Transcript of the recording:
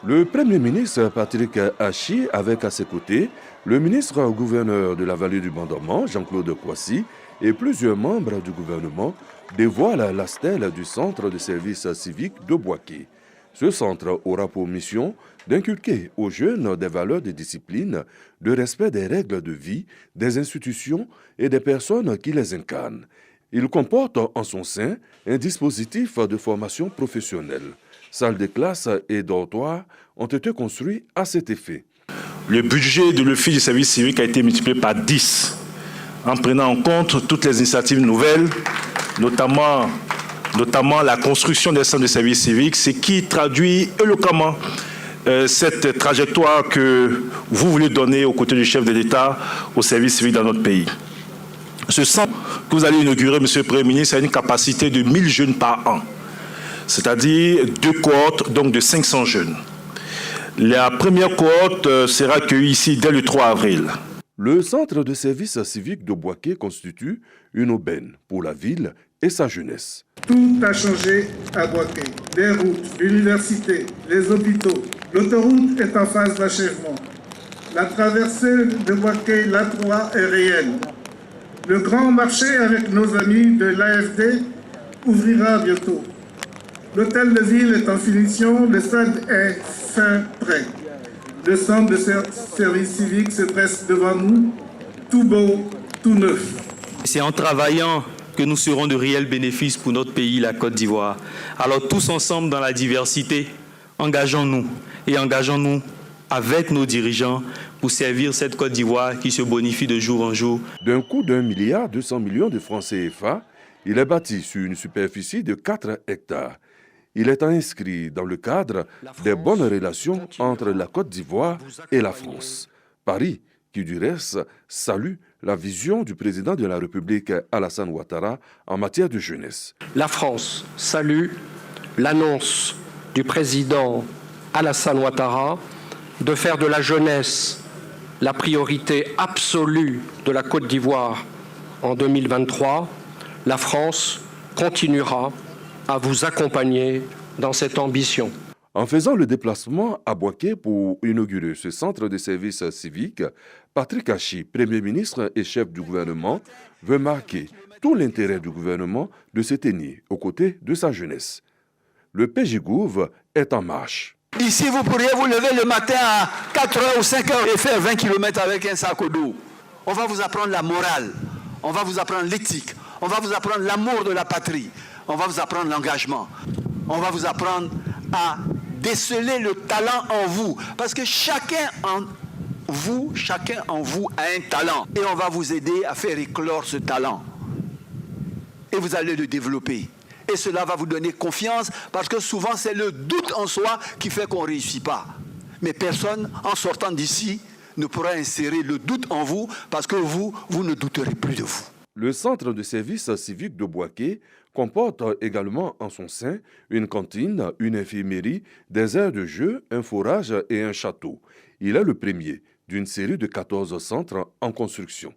Le Premier ministre Patrick Hachi, avec à ses côtés le ministre-gouverneur de la vallée du Bandama, Jean-Claude Kouassi, et plusieurs membres du gouvernement dévoilent la stèle du centre de service civique de Boaké. Ce centre aura pour mission d'inculquer aux jeunes des valeurs de discipline, de respect des règles de vie, des institutions et des personnes qui les incarnent. Il comporte en son sein un dispositif de formation professionnelle. Salles de classe et dortoirs ont été construits à cet effet. Le budget de l'Office du service civique a été multiplié par 10 en prenant en compte toutes les initiatives nouvelles, notamment la construction des centres de service civique, ce qui traduit éloquemment cette trajectoire que vous voulez donner aux côtés du chef de l'État au service civique dans notre pays. Ce centre que vous allez inaugurer, Monsieur le Premier ministre, a une capacité de 1000 jeunes par an, c'est-à-dire 2 cohortes donc de 500 jeunes. La première cohorte sera accueillie ici dès le 3 avril. Le centre de service civique de Boaké constitue une aubaine pour la ville et sa jeunesse. Tout a changé à Boaké. Les routes, l'université, les hôpitaux. L'autoroute est en phase d'achèvement. La traversée de Boaké, l'A3, est réelle. Le grand marché avec nos amis de l'AFD ouvrira bientôt. L'hôtel de ville est en finition, le stade est fin prêt. Le centre de service civique se dresse devant nous, tout beau, tout neuf. C'est en travaillant que nous serons de réels bénéfices pour notre pays, la Côte d'Ivoire. Alors tous ensemble dans la diversité, engageons-nous et engageons-nous avec nos dirigeants pour servir cette Côte d'Ivoire qui se bonifie de jour en jour. D'un coût d'1,2 milliard de francs CFA, il est bâti sur une superficie de 4 hectares. Il est inscrit dans le cadre des bonnes relations entre la Côte d'Ivoire et la France. Paris, qui du reste salue la vision du président de la République Alassane Ouattara en matière de jeunesse. La France salue l'annonce du président Alassane Ouattara de faire de la jeunesse la priorité absolue de la Côte d'Ivoire en 2023. La France continuera à vous accompagner dans cette ambition. En faisant le déplacement à Boaké pour inaugurer ce centre de service civique, Patrick Hachi, Premier ministre et chef du gouvernement, veut marquer tout l'intérêt du gouvernement de se tenir aux côtés de sa jeunesse. Le PJGouv est en marche. Ici, vous pourriez vous lever le matin à 4h ou 5h et faire 20 km avec un sac au dos. On va vous apprendre la morale, on va vous apprendre l'éthique, on va vous apprendre l'amour de la patrie, on va vous apprendre l'engagement, on va vous apprendre à déceler le talent en vous. Parce que chacun en vous a un talent. Et on va vous aider à faire éclore ce talent. Et vous allez le développer. Et cela va vous donner confiance parce que souvent c'est le doute en soi qui fait qu'on ne réussit pas. Mais personne, en sortant d'ici, ne pourra insérer le doute en vous parce que vous ne douterez plus de vous. Le centre de service civique de Boaké comporte également en son sein une cantine, une infirmerie, des aires de jeu, un forage et un château. Il est le premier d'une série de 14 centres en construction.